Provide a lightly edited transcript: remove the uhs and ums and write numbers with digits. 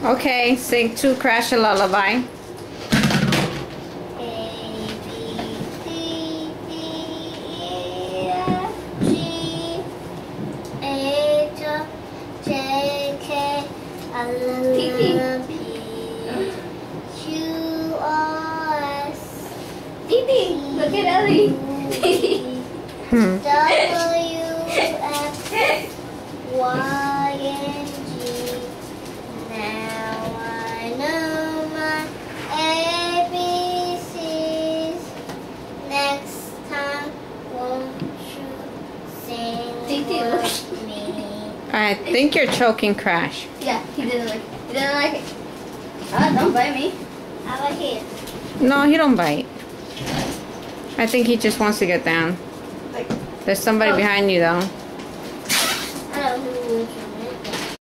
Okay, sing to Crash a lullaby. Didi, look at Ellie. W-X-Y-N-G. Now I know my ABCs. Next time, won't you sing with me? I think you're choking Crash. Yeah, he didn't like it. Don't bite me. How about here? No, he don't bite. I think he just wants to get down. Like, There's somebody behind you though. I don't know who